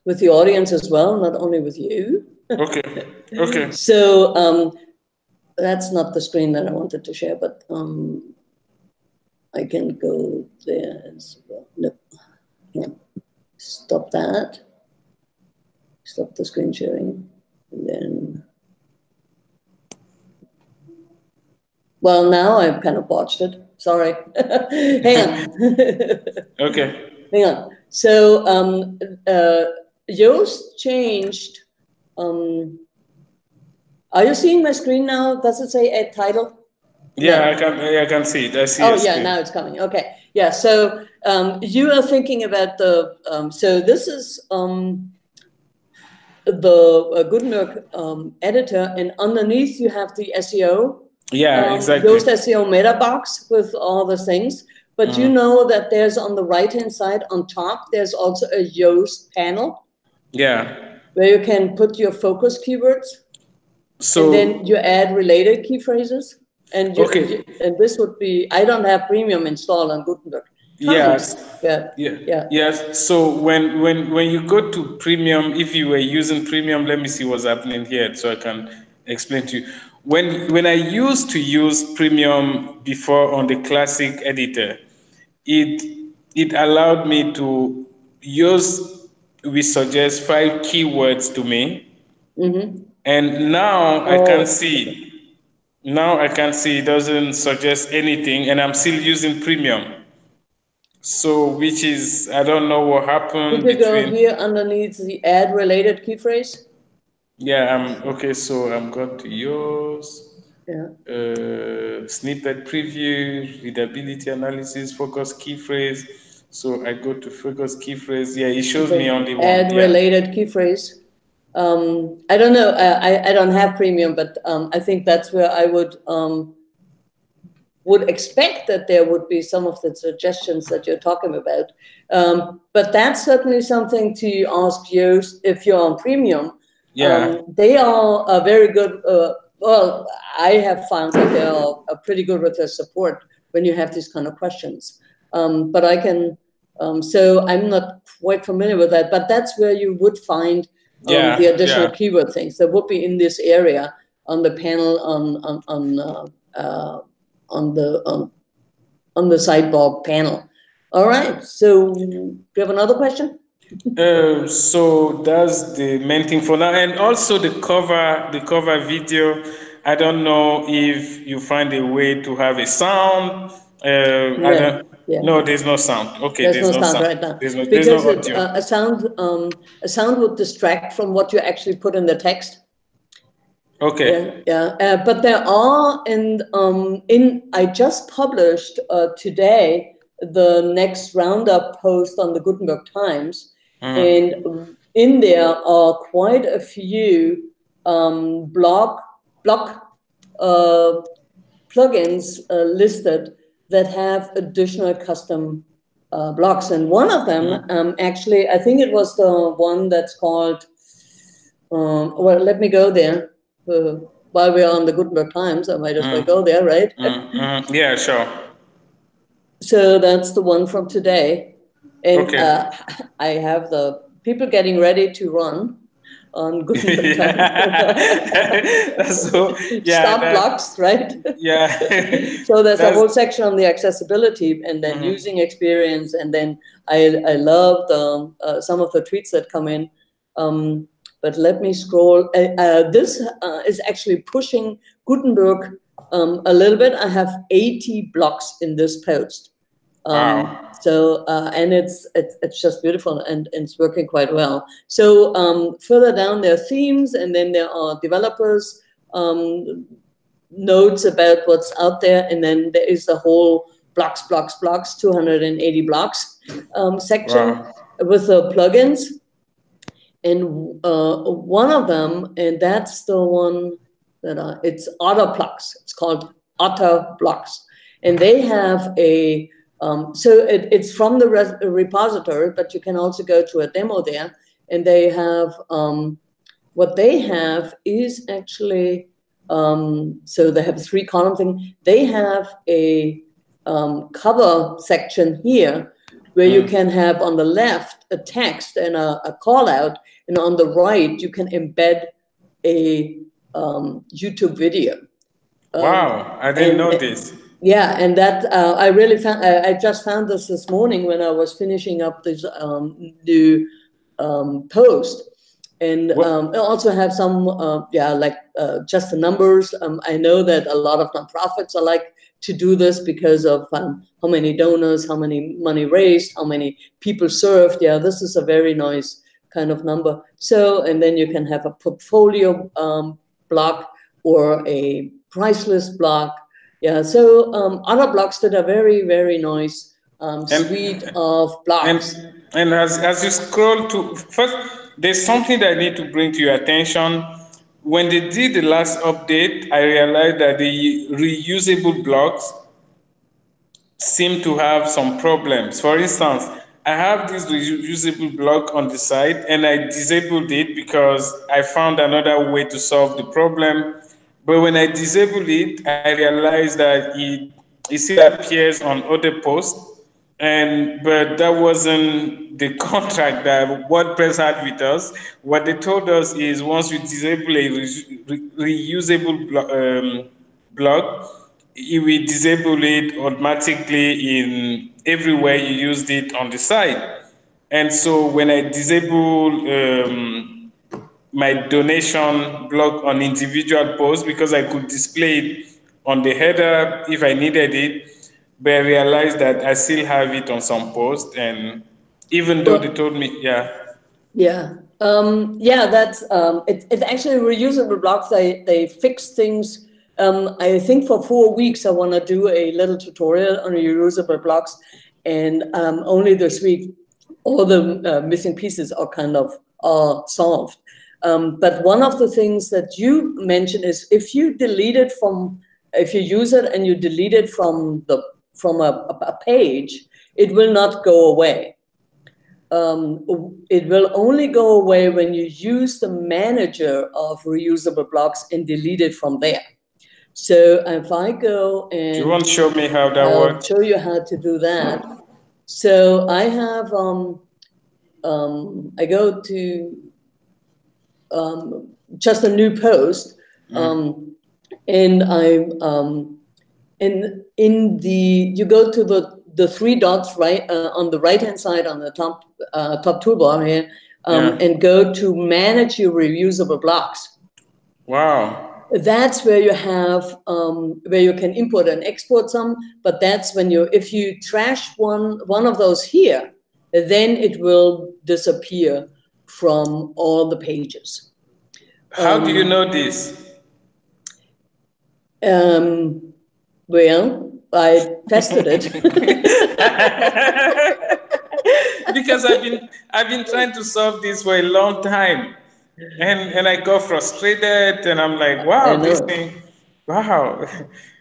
audience as well, not only with you. Okay. So that's not the screen that I wanted to share, but I can go there as well. No, yeah. Stop that. stop the screen sharing, and then, well, now I've kind of botched it. Sorry. Hang on. Okay. Hang on. So Yoast changed. Are you seeing my screen now? Does it say add title? Yeah, no. I can see it. I see Oh, your yeah, screen. now it's coming. Okay. Yeah, so you are thinking about the, so this is the Gutenberg editor, and underneath you have the SEO. Yeah, exactly. Yoast SEO meta box with all the things. But you know that there's on the right-hand side on top, there's also a Yoast panel. Yeah. Where you can put your focus keywords. So, and then you add related key phrases. And and this would be, I don't have premium installed on Gutenberg. Yes. Yeah. Yes. So when you go to premium, if you were using premium, let me see what's happening here so I can explain to you. When I used to use premium before on the classic editor, it allowed me to use, we suggest 5 keywords to me. And now I can see. Now I can see it doesn't suggest anything, and I'm still using premium. So, which is, I don't know what happened. Did you go here underneath the add related key phrase? Yeah, okay, so I'm going to use snippet preview, readability analysis, focus key phrase. So I go to focus key phrase. Yeah, it shows me only one. Add related key phrase. I don't know. I don't have premium, but I think that's where I would expect that there would be some of the suggestions that you're talking about. But that's certainly something to ask Yoast if you're on premium. Yeah. They are very good. Well, I have found that they are pretty good with their support when you have these kind of questions. But I can, so I'm not quite familiar with that, but that's where you would find the additional keyword things that would be in this area on the panel on the sidebar panel. All right. So do you have another question? So that's the main thing for now, and also the cover video. I don't know if you find a way to have a sound. No, there's no sound. Okay, there's no sound right now. There's no audio. A sound would distract from what you actually put in the text. Okay. But there are, and I just published today the next roundup post on the Gutenberg Times, and in there are quite a few block plugins listed that have additional custom blocks, and one of them actually, I think it was the one that's called. Well, let me go there. While we're on the Gutenberg Times, I might as well go there, right? Yeah, sure. So that's the one from today. And I have the people getting ready to run on Gutenberg Times. Stop blocks, right? Yeah. So there's a whole section on the accessibility and then using experience. And then I love some of the tweets that come in. But let me scroll. This is actually pushing Gutenberg a little bit. I have 80 blocks in this post. Wow. So, and it's just beautiful and it's working quite well. So further down there are themes, and then there are developers, notes about what's out there. And then there is the whole blocks, 280 blocks section with the plugins. And one of them, and that's the one that it's Otter Blocks. It's called Otter Blocks, and they have a so it's from the repository, but you can also go to a demo there, and they have what they have is actually so they have a 3-column thing. They have a cover section here, where you can have on the left a text and a call out, and on the right you can embed a YouTube video. Wow, I didn't know this. Yeah, and that I really found. I just found this morning when I was finishing up this new post, And I also have some, just the numbers. I know that a lot of nonprofits are like to do this because of how many donors, how many money raised, how many people served. Yeah, this is a very nice kind of number. So, and then you can have a portfolio block or a price list block. Yeah, so other blocks that are very, very nice suite of blocks. And as you scroll to, first, there's something that I need to bring to your attention. When they did the last update, I realized that the reusable blocks seem to have some problems. For instance, I have this reusable block on the side and I disabled it because I found another way to solve the problem. But when I disable it, I realized that it still appears on other posts. But that wasn't the contract that WordPress had with us. What they told us is once you disable a reusable block, it will disable it automatically in everywhere you used it on the site. And so when I disable my donation block on individual posts, because I could display it on the header if I needed it, but I realized that I still have it on some posts, and even though they told me, that's it's actually reusable blocks. They fix things. I think for 4 weeks I want to do a little tutorial on reusable blocks, and only this week all the missing pieces are kind of solved. But one of the things that you mentioned is if you use it and you delete it from a page, it will not go away. It will only go away when you use the manager of reusable blocks and delete it from there. So if I go and you want to show me how that works? I'll show you how to do that. So I have I go to just a new post, and I'm you go to the 3 dots right on the right hand side on the top toolbar here, and go to manage your reusable blocks. Wow. That's where you have where you can import and export some, but that's when if you trash one of those here, then it will disappear from all the pages. How do you know this? Well, I tested it. Because I've been trying to solve this for a long time, and I got frustrated, and I'm like, wow, this thing, wow,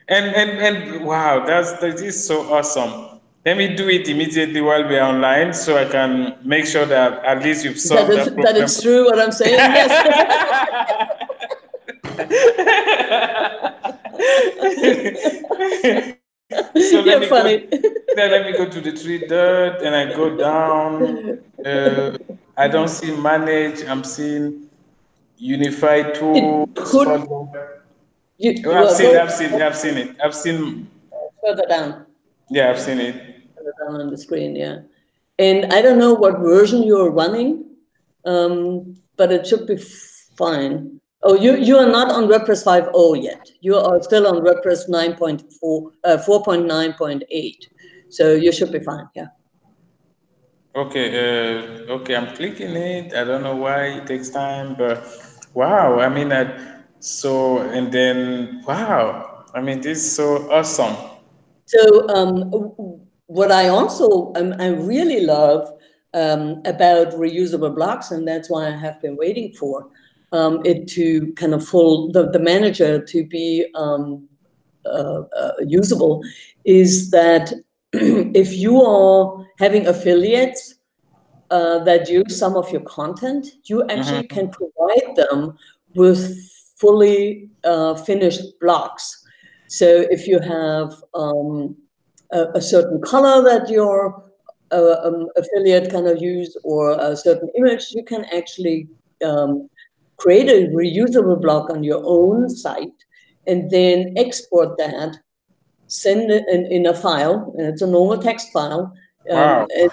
and wow, that is so awesome. Let me do it immediately while we're online, so I can make sure that at least you've solved that problem. That it's true what I'm saying. Yes. So You're funny. Let me go to the 3 dots and I go down. I don't see manage. I'm seeing unified tools. I've seen it. I've seen further down. Yeah, I've seen it. Further down on the screen, yeah. And I don't know what version you're running, but it should be fine. Oh, you are not on WordPress 5.0 yet. You are still on WordPress 4.9.8. So you should be fine, yeah. Okay, okay, I'm clicking it. I don't know why it takes time, but wow, I mean, and then, wow, I mean, this is so awesome. So what I also, I really love about reusable blocks, and that's why I have been waiting for it to kind of the manager to be usable, is that if you are having affiliates that use some of your content, you actually can provide them with fully finished blocks. So if you have a certain color that your affiliate kind of use, or a certain image, you can actually create a reusable block on your own site and then export that, send it in a file, and it's a normal text file, Wow. and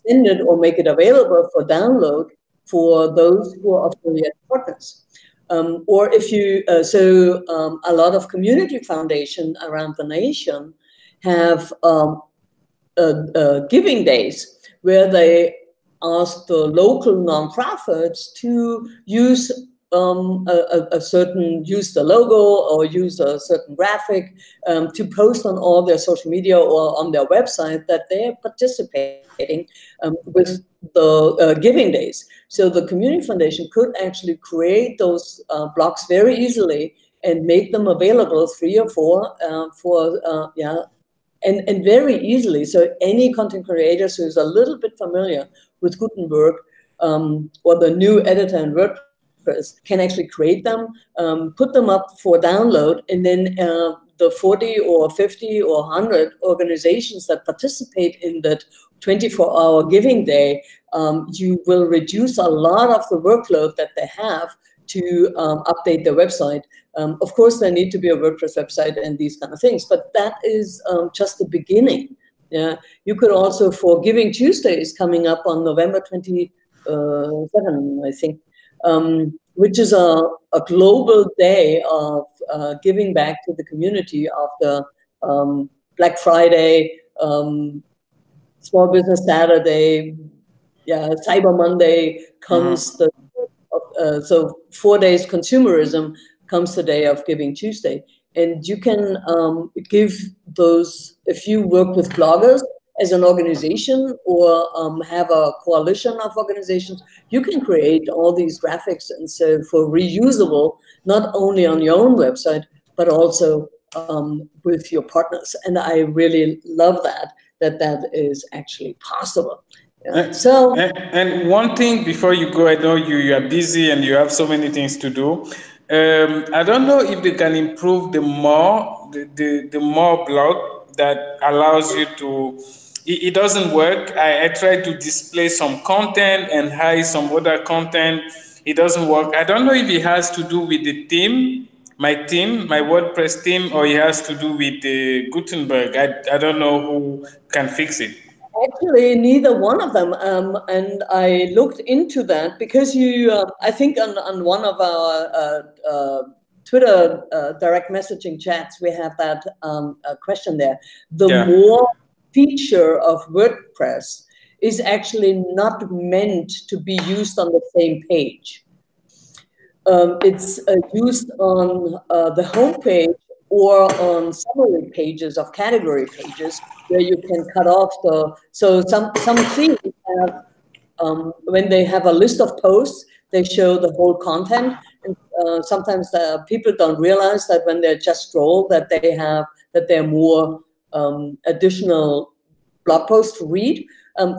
send it or make it available for download. for those who are affiliate partners. Or if you, a lot of community foundations around the nation have giving days where they ask the local nonprofits to use use the logo or use a certain graphic to post on all their social media or on their website that they're participating with the giving days. So the community foundation could actually create those blocks very easily and make them available 3 or 4 and very easily. So any content creators who's a little bit familiar with Gutenberg or the new editor in WordPress can actually create them, put them up for download, and then the 40 or 50 or 100 organizations that participate in that 24-hour giving day, you will reduce a lot of the workload that they have to update their website. Of course, there need to be a WordPress website and these kind of things, but that is just the beginning. Yeah, you could also, for Giving Tuesdays coming up on November 27, I think, which is a global day of giving back to the community after Black Friday, Small Business Saturday, Cyber Monday comes so 4 days consumerism comes the day of Giving Tuesday. And you can give those, if you work with bloggers as an organization or have a coalition of organizations, you can create all these graphics and so for reusable, not only on your own website, but also with your partners. And I really love that is actually possible. And one thing before you go, I know you are busy and you have so many things to do. I don't know if they can improve the more blog that allows you to. It doesn't work. I tried to display some content and hide some other content. It doesn't work. I don't know if it has to do with the team, my WordPress team, or it has to do with the Gutenberg. I don't know who can fix it. Actually, neither one of them. And I looked into that because I think on one of our Twitter direct messaging chats, we have that question there. The more feature of WordPress is actually not meant to be used on the same page. It's used on the home page or on summary pages of category pages, where you can cut off so some themes have, when they have a list of posts, they show the whole content. And sometimes people don't realize that when they just scroll that there are more additional blog posts to read.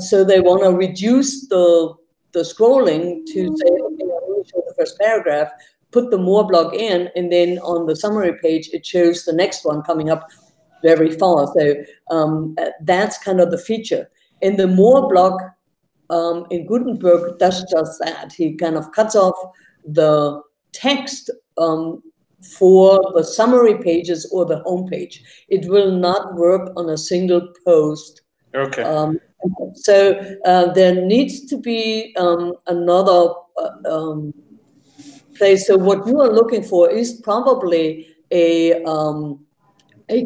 So they want to reduce the scrolling to say, okay, I only show the first paragraph, put the more blog in, and then on the summary page, it shows the next one coming up very far. So that's kind of the feature. And the more blog in Gutenberg does just that. He kind of cuts off the text for the summary pages or the home page. It will not work on a single post. Okay. So there needs to be another place. So what you are looking for is probably a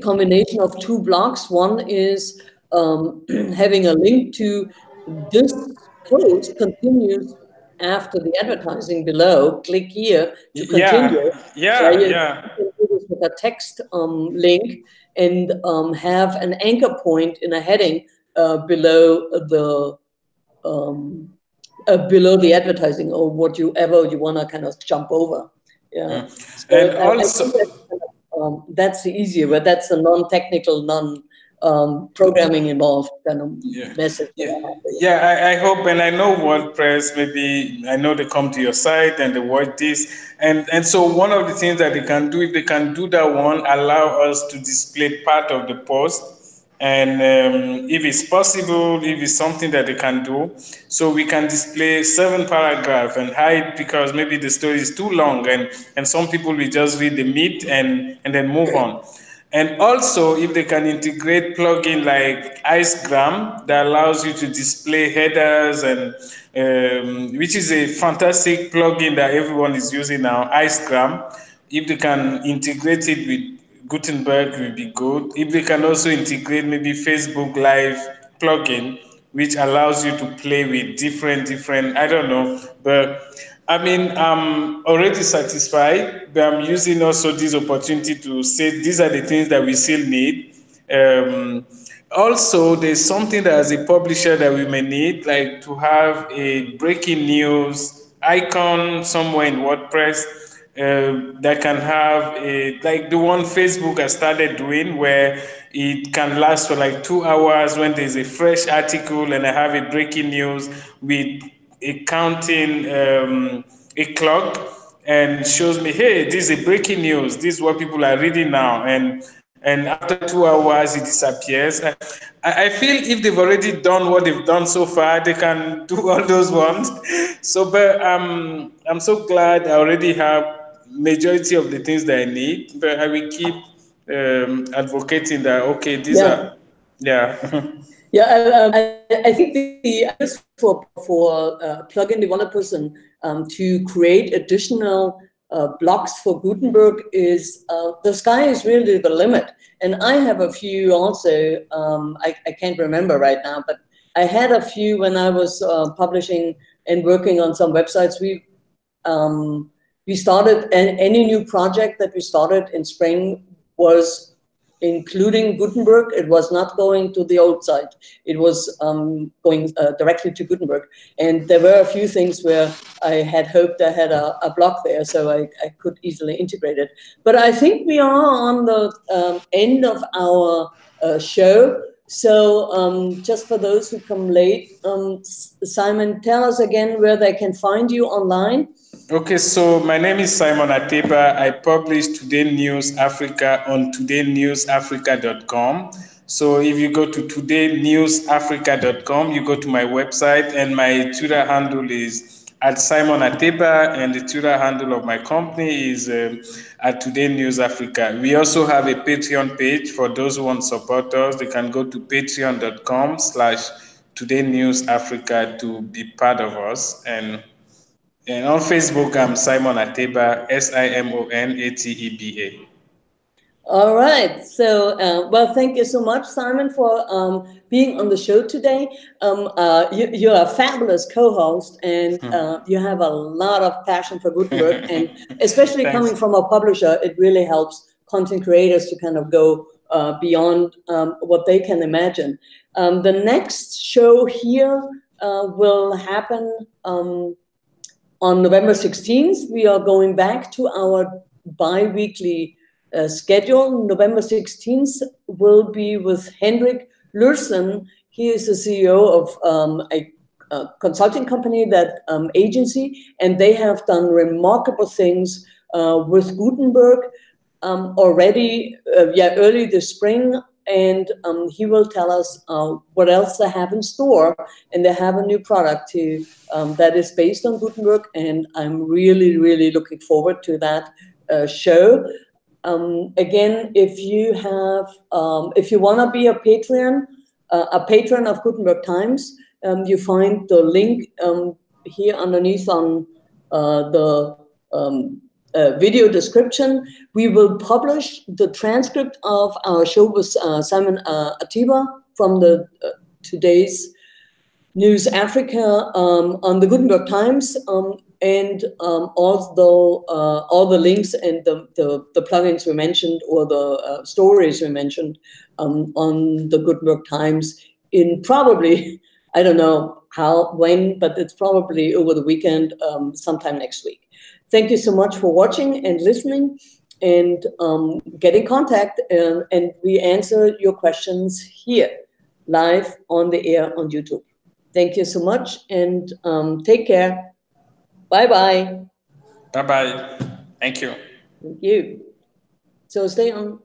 combination of 2 blocks. One is having a link to this post continues after the advertising below. Click here to continue. You can do this with a text link and have an anchor point in a heading below the advertising or whatever you want to kind of jump over. Yeah. So, and also that's the easier, but that's the non-technical, programming involved kind of message. I hope, and I know WordPress, maybe I know they come to your site and they watch this, and so one of the things that they can do, if they can do that one, allow us to display part of the post. And if it's possible, if it's something that they can do, so we can display 7 paragraphs and hide, because maybe the story is too long and some people will just read the meat and then move on. And also, if they can integrate plugin like Icegram that allows you to display headers, and which is a fantastic plugin that everyone is using now, Icegram. If they can integrate it with Gutenberg, will be good. If they can also integrate maybe Facebook Live plugin, which allows you to play with different, I don't know, but I mean, I'm already satisfied, but I'm using also this opportunity to say these are the things that we still need. Also, there's something that as a publisher that we may need, like to have a breaking news icon somewhere in WordPress that can have a, like the one Facebook has started doing, where it can last for like 2 hours when there's a fresh article and I have a breaking news with a counting a clock and shows me, hey, this is a breaking news. This is what people are reading now, and after 2 hours it disappears. I feel if they've already done what they've done so far, they can do all those ones. So, but I'm so glad I already have majority of the things that I need. But I will keep advocating that. Okay, these are yeah. Yeah, I think the ideas for plugin developers and to create additional blocks for Gutenberg is the sky is really the limit. And I have a few also. I can't remember right now, but I had a few when I was publishing and working on some websites. We started any new project that we started in spring was including Gutenberg. It was not going to the old site. It was going directly to Gutenberg. And there were a few things where I had hoped I had a block there, so I could easily integrate it. But I think we are on the end of our show. So just for those who come late, Simon, tell us again where they can find you online. Okay, so my name is Simon Ateba. I publish Today News Africa on TodayNewsAfrica.com. So if you go to TodayNewsAfrica.com, you go to my website, and my Twitter handle is @SimonAteba, and the Twitter handle of my company is @TodayNewsAfrica. We also have a Patreon page for those who want to support us. They can go to patreon.com/TodayNewsAfrica to be part of us. And on Facebook, I'm Simon Ateba, SIMONATEBA. All right. So, well, thank you so much, Simon, for being on the show today. You're a fabulous co-host, and you have a lot of passion for Gutenberg, and especially coming from a publisher, it really helps content creators to kind of go beyond what they can imagine. The next show here will happen on November 16th. We are going back to our bi-weekly schedule. November 16th will be with Hendrik Lursen. He is the CEO of a consulting company, that agency, and they have done remarkable things with Gutenberg already early this spring. And he will tell us what else they have in store, and they have a new product too that is based on Gutenberg, and I'm really, really looking forward to that show. Again, if you want to be a patron of Gutenberg Times, you find the link here underneath on the video description. We will publish the transcript of our show with Simon Ateba from the Today's News Africa on the Gutenberg Times, and although all the links and the plugins we mentioned, or the stories we mentioned on the Gutenberg Times in probably, I don't know when, but it's probably over the weekend, sometime next week. Thank you so much for watching and listening, and get in contact, and we answer your questions here, live on the air on YouTube. Thank you so much, and take care. Bye-bye. Bye-bye. Thank you. Thank you. So stay on.